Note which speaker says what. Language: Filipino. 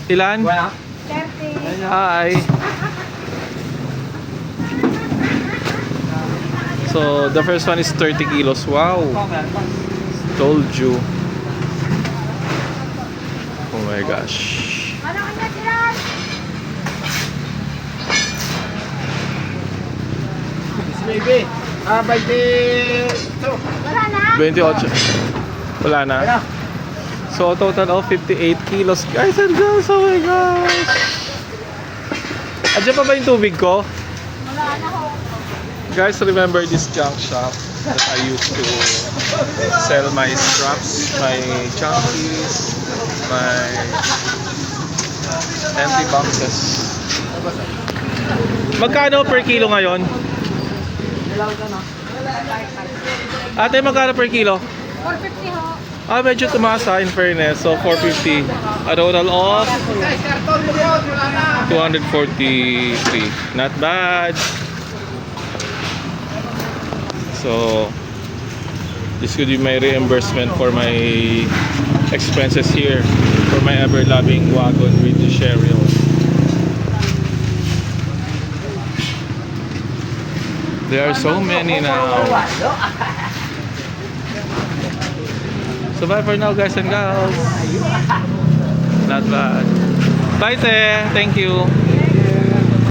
Speaker 1: Ilan?
Speaker 2: 30.
Speaker 1: Hi. So the first one is 30 kilos. Wow. Told you. Oh my gosh.
Speaker 2: Ano kanya tiran?
Speaker 3: Maybe. 22.
Speaker 2: Wala na.
Speaker 1: 28. Wala na. So total of 58 kilos. Guys and girls, oh my gosh. Andiyan pa ba yung tubig ko?
Speaker 2: Wala na ho.
Speaker 1: Guys, remember this junk shop that I used to sell my straps, my chunkies, my empty boxes. Magkano per kilo ngayon? Ate, magkano per kilo?
Speaker 2: 450 ho.
Speaker 1: Medyo tumaas in fairness. So, 450. A total of 243. Not bad. So, this could be my reimbursement for my expenses here for my ever-loving wagon with the Cheryl. There are so many now. So bye for now, guys and gals. Not bad. Bye, te. Thank you.